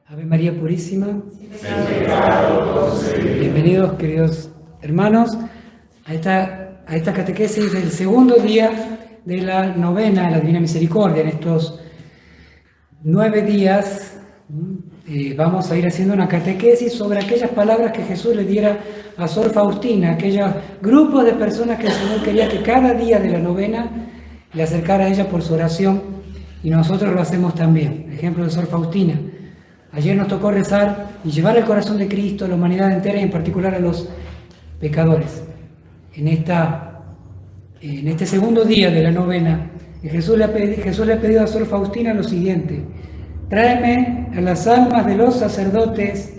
Ave María Purísima. Bienvenidos, queridos hermanos, a esta catequesis del segundo día de la novena a la Divina Misericordia. En estos 9 días vamos a ir haciendo una catequesis sobre aquellas palabras que Jesús le diera a Sor Faustina, aquellos grupos de personas que el Señor quería que cada día de la novena le acercara a ella por su oración, y nosotros lo hacemos también. Ejemplo de Sor Faustina. Ayer nos tocó rezar y llevar el corazón de Cristo a la humanidad entera y en particular a los pecadores. En este segundo día de la novena, Jesús le ha pedido a Sor Faustina lo siguiente: tráeme a las almas de los sacerdotes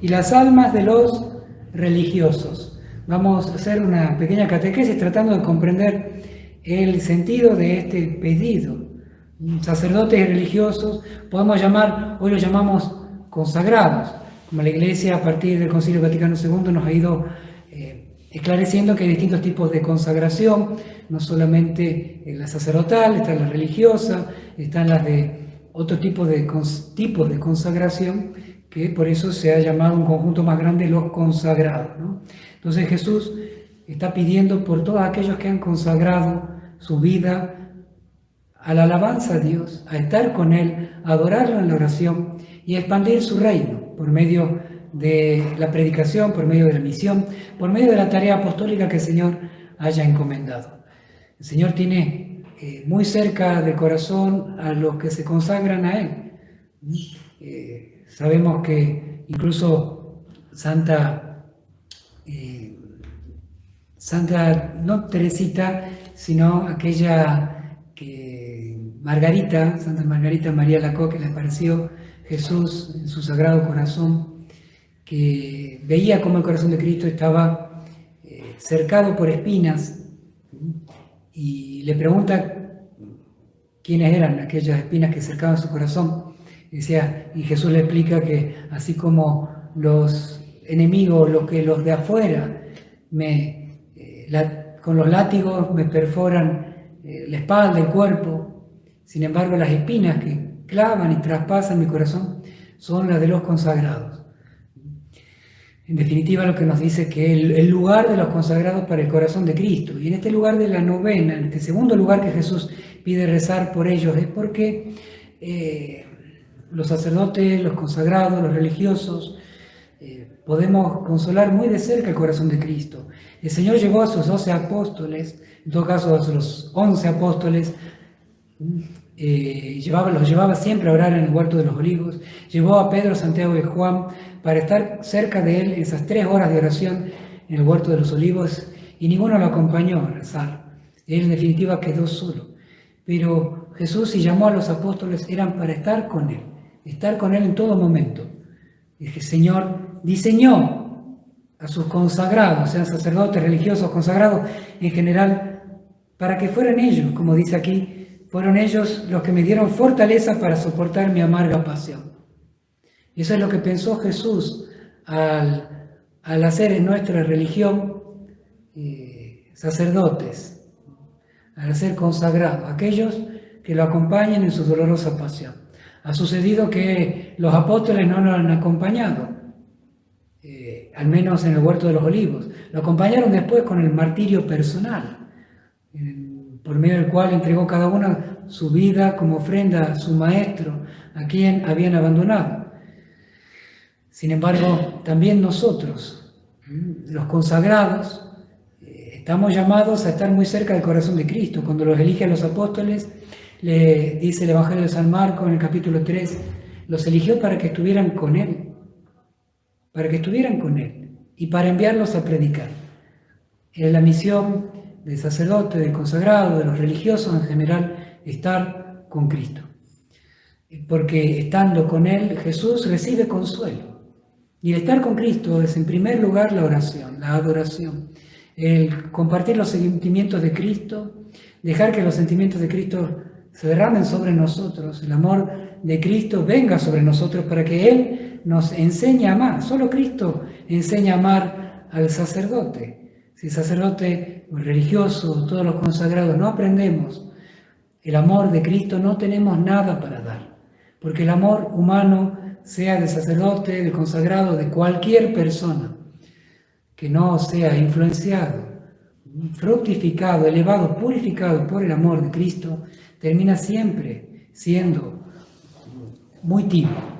y las almas de los religiosos. Vamos a hacer una pequeña catequesis tratando de comprender el sentido de este pedido. Sacerdotes y religiosos, hoy los llamamos consagrados, como la Iglesia a partir del Concilio Vaticano II nos ha ido esclareciendo que hay distintos tipos de consagración, no solamente la sacerdotal, está la religiosa, están las de otro tipos de consagración, que por eso se ha llamado un conjunto más grande los consagrados, ¿no? Entonces Jesús está pidiendo por todos aquellos que han consagrado su vida a la alabanza a Dios, a estar con Él, a adorarlo en la oración y a expandir su reino por medio de la predicación, por medio de la misión, por medio de la tarea apostólica que el Señor haya encomendado. El Señor tiene muy cerca del corazón a los que se consagran a Él. Sabemos que incluso Santa, no Teresita, sino aquella Santa Margarita María Alacoque, que le apareció Jesús en su Sagrado Corazón, que veía cómo el corazón de Cristo estaba cercado por espinas, y le pregunta quiénes eran aquellas espinas que cercaban su corazón. Y Jesús le explica que así como los enemigos, los de afuera, con los látigos me perforan la espalda, el cuerpo, sin embargo las espinas que clavan y traspasan mi corazón son las de los consagrados. En definitiva, lo que nos dice que el lugar de los consagrados para el corazón de Cristo, y en este lugar de la novena, en este segundo lugar que Jesús pide rezar por ellos, es porque los sacerdotes, los consagrados, los religiosos, podemos consolar muy de cerca el corazón de Cristo. El Señor llevó a sus 12 apóstoles, en todo caso a los 11 apóstoles, los llevaba siempre a orar en el huerto de los olivos, llevó a Pedro, Santiago y Juan para estar cerca de él en esas 3 horas de oración en el huerto de los olivos, y ninguno lo acompañó a rezar. Él en definitiva quedó solo. Pero Jesús, si llamó a los apóstoles, eran para estar con él en todo momento. El Señor diseñó a sus consagrados, sean sacerdotes, religiosos, consagrados en general, para que fueran ellos, como dice aquí, fueron ellos los que me dieron fortaleza para soportar mi amarga pasión. Y eso es lo que pensó Jesús al hacer en nuestra religión sacerdotes, al ser consagrados, aquellos que lo acompañan en su dolorosa pasión. Ha sucedido que los apóstoles no lo han acompañado, al menos en el huerto de los olivos. Lo acompañaron después con el martirio personal, por medio del cual entregó cada uno su vida como ofrenda a su maestro, a quien habían abandonado. Sin embargo, también nosotros, los consagrados, estamos llamados a estar muy cerca del corazón de Cristo. Cuando los elige a los apóstoles, le dice el Evangelio de San Marcos en el capítulo 3, los eligió para que estuvieran con Él, y para enviarlos a predicar. Es la misión del sacerdote, del consagrado, de los religiosos en general, estar con Cristo. Porque estando con Él, Jesús recibe consuelo. Y el estar con Cristo es en primer lugar la oración, la adoración, el compartir los sentimientos de Cristo, dejar que los sentimientos de Cristo se derramen sobre nosotros, el amor de Cristo venga sobre nosotros para que Él nos enseñe a amar. Solo Cristo enseña a amar al sacerdote. Si el sacerdote religioso, todos los consagrados, no aprendemos el amor de Cristo, no tenemos nada para dar, porque el amor humano sea del sacerdote, del consagrado, de cualquier persona que no sea influenciado, fructificado, elevado, purificado por el amor de Cristo, termina siempre siendo muy tibio.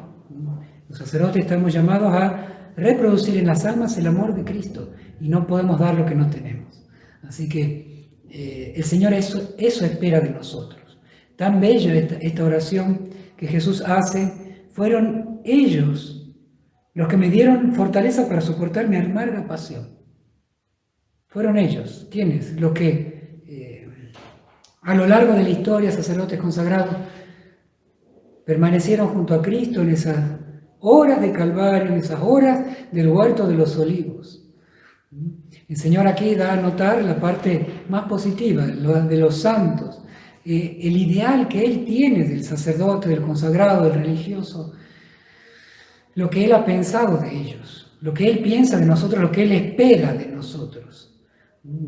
Los sacerdotes estamos llamados a reproducir en las almas el amor de Cristo y no podemos dar lo que no tenemos. Así que el Señor eso espera de nosotros. Tan bella esta oración que Jesús hace. Fueron ellos los que me dieron fortaleza para soportar mi amarga pasión. Fueron ellos. ¿Quiénes? Los que a lo largo de la historia, sacerdotes consagrados, permanecieron junto a Cristo en esas horas de Calvario, en esas horas del huerto de los olivos. El Señor aquí da a notar la parte más positiva, de los santos, el ideal que Él tiene del sacerdote, del consagrado, del religioso, lo que Él ha pensado de ellos, lo que Él piensa de nosotros, lo que Él espera de nosotros.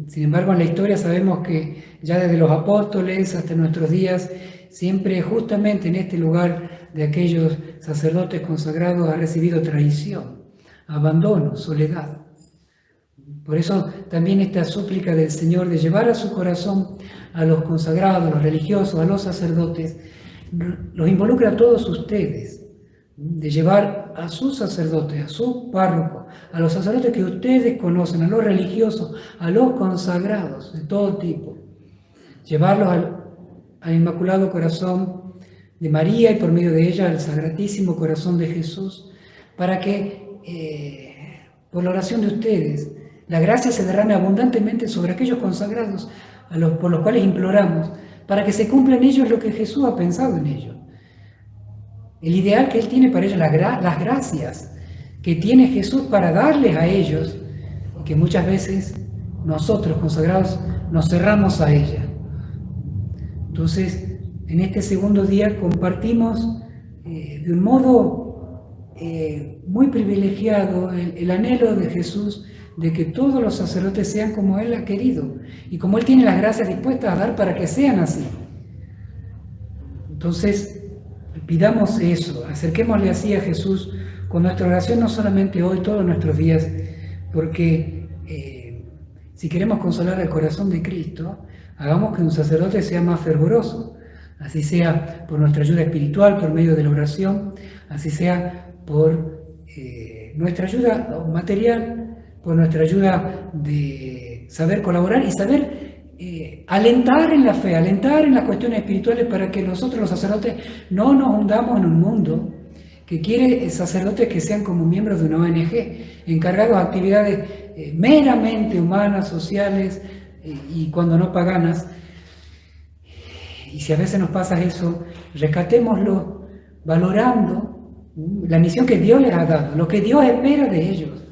Sin embargo, en la historia sabemos que ya desde los apóstoles hasta nuestros días, siempre justamente en este lugar de aquellos sacerdotes consagrados ha recibido traición, abandono, soledad. Por eso también esta súplica del Señor de llevar a su corazón a los consagrados, a los religiosos, a los sacerdotes, los involucra a todos ustedes, de llevar a sus sacerdotes, a sus párrocos, a los sacerdotes que ustedes conocen, a los religiosos, a los consagrados de todo tipo, llevarlos al Inmaculado Corazón de María y por medio de ella al Sagratísimo Corazón de Jesús, para que por la oración de ustedes la gracia se derrame abundantemente sobre aquellos consagrados por los cuales imploramos, para que se cumpla en ellos lo que Jesús ha pensado en ellos. El ideal que Él tiene para ellos, las gracias que tiene Jesús para darles a ellos, y que muchas veces nosotros consagrados nos cerramos a ella. Entonces, en este segundo día compartimos de un modo muy privilegiado el anhelo de Jesús de que todos los sacerdotes sean como Él ha querido y como Él tiene las gracias dispuestas a dar para que sean así. Entonces, pidamos eso, acerquémosle así a Jesús con nuestra oración, no solamente hoy, todos nuestros días, porque si queremos consolar el corazón de Cristo, hagamos que un sacerdote sea más fervoroso, así sea por nuestra ayuda espiritual, por medio de la oración, así sea por nuestra ayuda material, por nuestra ayuda de saber colaborar y saber alentar en la fe, alentar en las cuestiones espirituales para que nosotros los sacerdotes no nos hundamos en un mundo que quiere sacerdotes que sean como miembros de una ONG, encargados de actividades meramente humanas, sociales y cuando no paganas. Y si a veces nos pasa eso, rescatémoslo valorando la misión que Dios les ha dado, lo que Dios espera de ellos.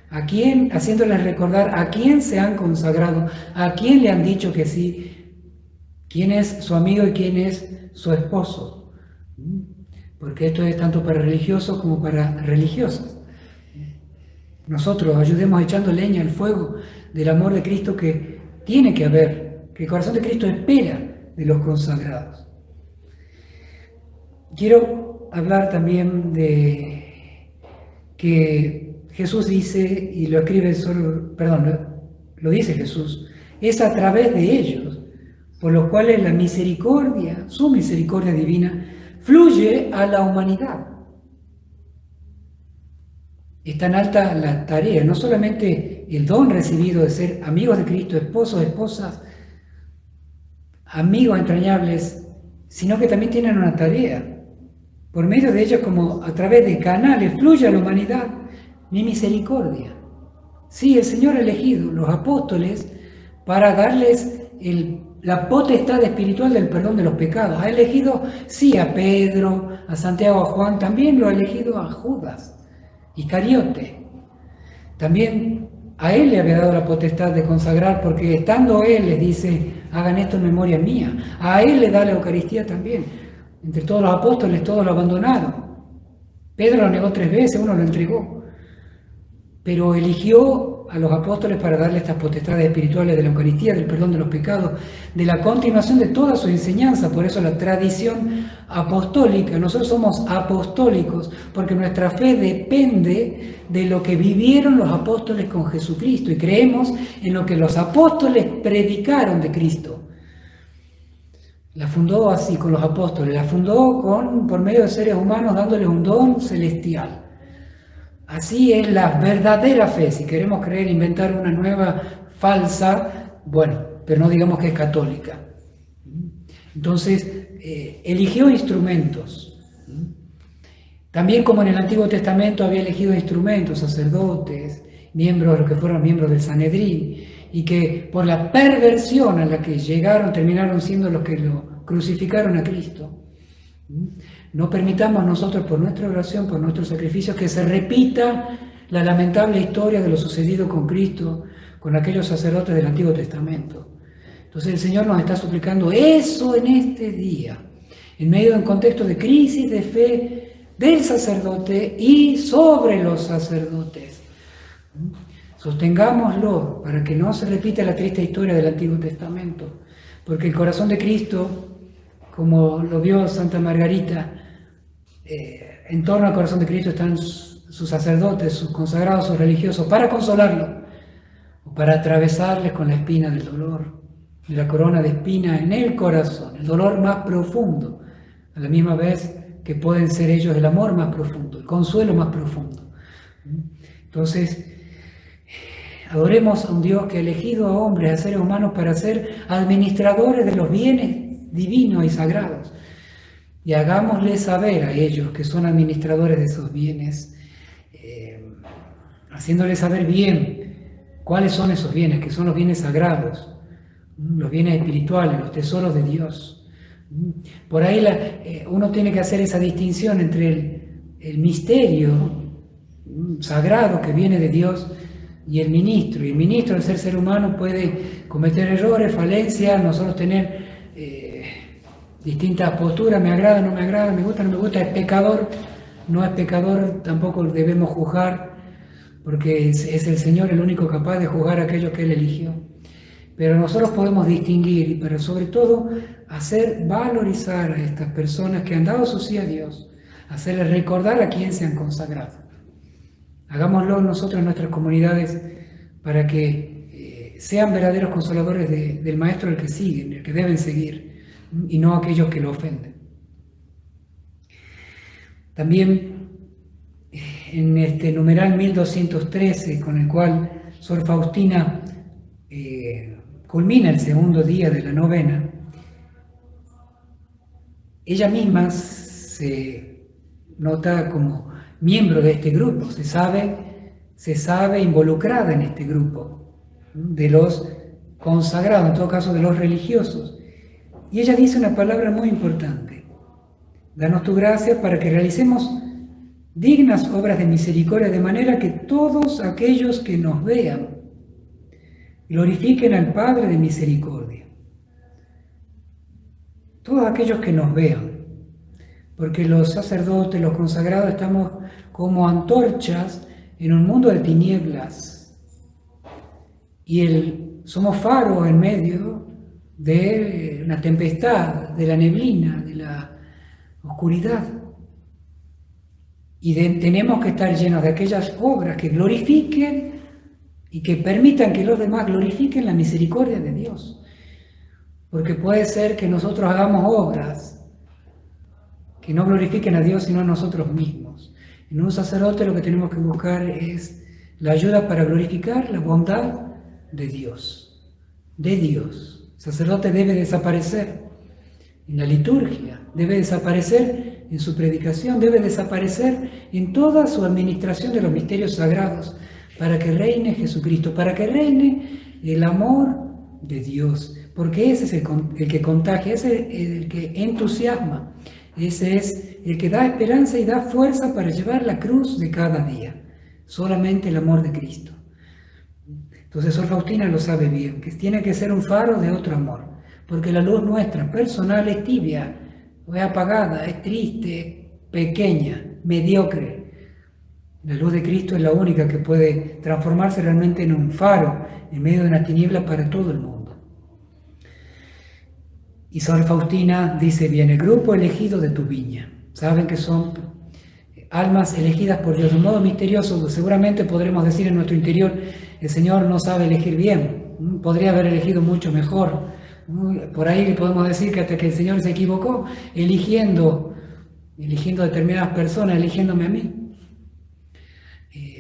¿A quién? Haciéndoles recordar a quién se han consagrado, a quién le han dicho que sí, quién es su amigo y quién es su esposo. Porque esto es tanto para religiosos como para religiosas. Nosotros ayudemos echando leña al fuego del amor de Cristo que tiene que haber, que el corazón de Cristo espera de los consagrados. Quiero hablar también de que Jesús dice, y lo escribe lo dice Jesús, es a través de ellos, por los cuales la misericordia, su misericordia divina, fluye a la humanidad. Es tan alta la tarea, no solamente el don recibido de ser amigos de Cristo, esposos, esposas, amigos entrañables, sino que también tienen una tarea. Por medio de ellos, como a través de canales, fluye a la humanidad mi misericordia. Sí, el Señor ha elegido los apóstoles para darles la potestad espiritual del perdón de los pecados. Ha elegido, sí, a Pedro, a Santiago, a Juan, también lo ha elegido a Judas, Iscariote. También a él le había dado la potestad de consagrar, porque estando él les dice, hagan esto en memoria mía. A él le da la Eucaristía también. Entre todos los apóstoles, todos lo abandonaron. Pedro lo negó 3 veces, uno lo entregó. Pero eligió a los apóstoles para darle estas potestades espirituales de la Eucaristía, del perdón de los pecados, de la continuación de toda su enseñanza. Por eso la tradición apostólica, nosotros somos apostólicos, porque nuestra fe depende de lo que vivieron los apóstoles con Jesucristo y creemos en lo que los apóstoles predicaron de Cristo. La fundó así con los apóstoles, la fundó por medio de seres humanos dándoles un don celestial. Así es la verdadera fe. Si queremos creer, inventar una nueva falsa, bueno, pero no digamos que es católica. Entonces, eligió instrumentos. También como en el Antiguo Testamento había elegido instrumentos, sacerdotes, miembros, los que fueron miembros del Sanedrín, y que por la perversión a la que llegaron, terminaron siendo los que lo crucificaron a Cristo. No permitamos nosotros, por nuestra oración, por nuestros sacrificios, que se repita la lamentable historia de lo sucedido con Cristo, con aquellos sacerdotes del Antiguo Testamento. Entonces el Señor nos está suplicando eso en este día, en medio de un contexto de crisis de fe del sacerdote y sobre los sacerdotes. Sostengámoslo para que no se repita la triste historia del Antiguo Testamento, porque el corazón de Cristo, como lo vio Santa Margarita, en torno al corazón de Cristo están sus sacerdotes, sus consagrados, sus religiosos, para consolarlo, o para atravesarles con la espina del dolor, de la corona de espina en el corazón, el dolor más profundo, a la misma vez que pueden ser ellos el amor más profundo, el consuelo más profundo. Entonces, adoremos a un Dios que ha elegido a hombres, a seres humanos, para ser administradores de los bienes divinos y sagrados. Y hagámosles saber a ellos que son administradores de esos bienes, haciéndoles saber bien cuáles son esos bienes, que son los bienes sagrados, los bienes espirituales, los tesoros de Dios. Por ahí uno tiene que hacer esa distinción entre el misterio sagrado que viene de Dios y el ministro. Y el ministro, al ser humano, puede cometer errores, falencias, nosotros tener distintas posturas, me agrada, no me agrada, me gusta, no me gusta, es pecador, no es pecador, tampoco debemos juzgar, porque es el Señor el único capaz de juzgar a aquellos que Él eligió. Pero nosotros podemos distinguir, pero sobre todo hacer valorizar a estas personas que han dado su sí a Dios, hacerles recordar a quién se han consagrado. Hagámoslo nosotros en nuestras comunidades para que sean verdaderos consoladores del Maestro al que siguen, el que deben seguir, y no aquellos que lo ofenden. También en este numeral 1213, con el cual Sor Faustina culmina el segundo día de la novena, ella misma se nota como miembro de este grupo, se sabe involucrada en este grupo de los consagrados, en todo caso de los religiosos. Y ella dice una palabra muy importante: danos tu gracia para que realicemos dignas obras de misericordia, de manera que todos aquellos que nos vean glorifiquen al Padre de misericordia. Todos aquellos que nos vean, porque los sacerdotes, los consagrados, estamos como antorchas en un mundo de tinieblas y somos faros en medio de una tempestad, de la neblina, de la oscuridad. Y tenemos que estar llenos de aquellas obras que glorifiquen y que permitan que los demás glorifiquen la misericordia de Dios. Porque puede ser que nosotros hagamos obras que no glorifiquen a Dios sino a nosotros mismos. En un sacerdote lo que tenemos que buscar es la ayuda para glorificar la bondad de Dios. De Dios. El sacerdote debe desaparecer en la liturgia, debe desaparecer en su predicación, debe desaparecer en toda su administración de los misterios sagrados, para que reine Jesucristo, para que reine el amor de Dios, porque ese es el que contagia, ese es el que entusiasma, ese es el que da esperanza y da fuerza para llevar la cruz de cada día, solamente el amor de Cristo. Entonces Sor Faustina lo sabe bien, que tiene que ser un faro de otro amor, porque la luz nuestra personal es tibia, es apagada, es triste, pequeña, mediocre. La luz de Cristo es la única que puede transformarse realmente en un faro en medio de una tiniebla para todo el mundo. Y Sor Faustina dice bien, el grupo elegido de tu viña. Saben que son almas elegidas por Dios de un modo misterioso. Seguramente podremos decir en nuestro interior, el Señor no sabe elegir bien, podría haber elegido mucho mejor. Por ahí podemos decir que hasta que el Señor se equivocó eligiendo determinadas personas, eligiéndome a mí.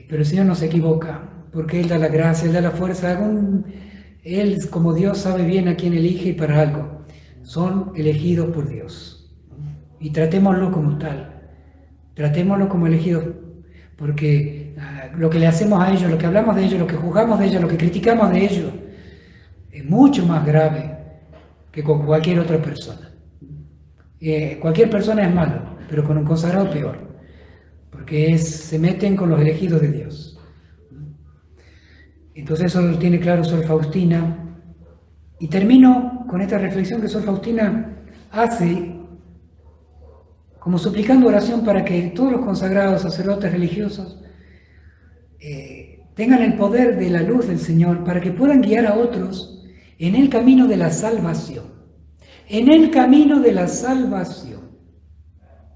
Pero el Señor no se equivoca, porque Él da la gracia, Él da la fuerza. Él, como Dios, sabe bien a quién elige y para algo. Son elegidos por Dios. Y tratémoslo como tal. Tratémoslo como elegidos, porque lo que le hacemos a ellos, lo que hablamos de ellos, lo que juzgamos de ellos, lo que criticamos de ellos, es mucho más grave que con cualquier otra persona. Cualquier persona es malo, pero con un consagrado peor, porque se meten con los elegidos de Dios. Entonces eso lo tiene claro Sor Faustina. Y termino con esta reflexión que Sor Faustina hace, como suplicando oración para que todos los consagrados, sacerdotes religiosos, tengan el poder de la luz del Señor para que puedan guiar a otros en el camino de la salvación. En el camino de la salvación.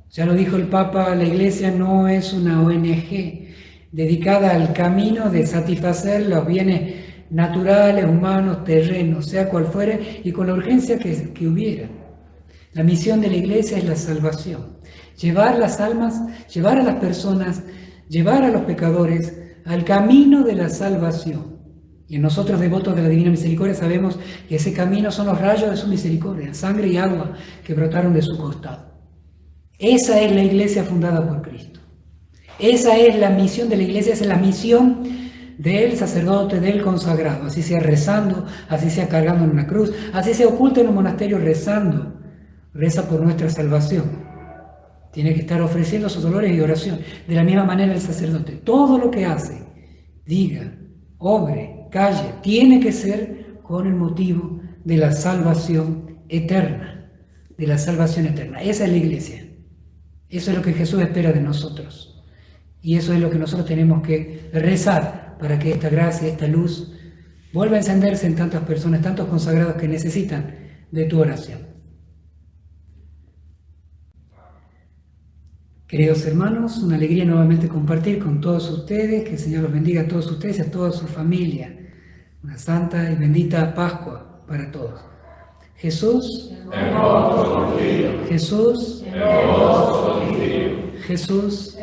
Ya lo dijo el Papa, la Iglesia no es una ONG dedicada al camino de satisfacer los bienes naturales, humanos, terrenos, sea cual fuere, y con la urgencia que hubiera. La misión de la Iglesia es la salvación. Llevar las almas, llevar a las personas, llevar a los pecadores al camino de la salvación. Y nosotros, devotos de la Divina Misericordia, sabemos que ese camino son los rayos de su misericordia, sangre y agua que brotaron de su costado. Esa es la Iglesia fundada por Cristo. Esa es la misión de la Iglesia, esa es la misión del sacerdote, del consagrado. Así sea rezando, así sea cargando en una cruz, así sea oculto en un monasterio rezando. Reza por nuestra salvación. Tiene que estar ofreciendo sus dolores y oración. De la misma manera el sacerdote. Todo lo que hace, diga, obre, calle, tiene que ser con el motivo de la salvación eterna. De la salvación eterna. Esa es la Iglesia. Eso es lo que Jesús espera de nosotros. Y eso es lo que nosotros tenemos que rezar para que esta gracia, esta luz, vuelva a encenderse en tantas personas, tantos consagrados que necesitan de tu oración. Queridos hermanos, una alegría nuevamente compartir con todos ustedes, que el Señor los bendiga a todos ustedes y a toda su familia. Una santa y bendita Pascua para todos. Jesús, Jesús, Jesús,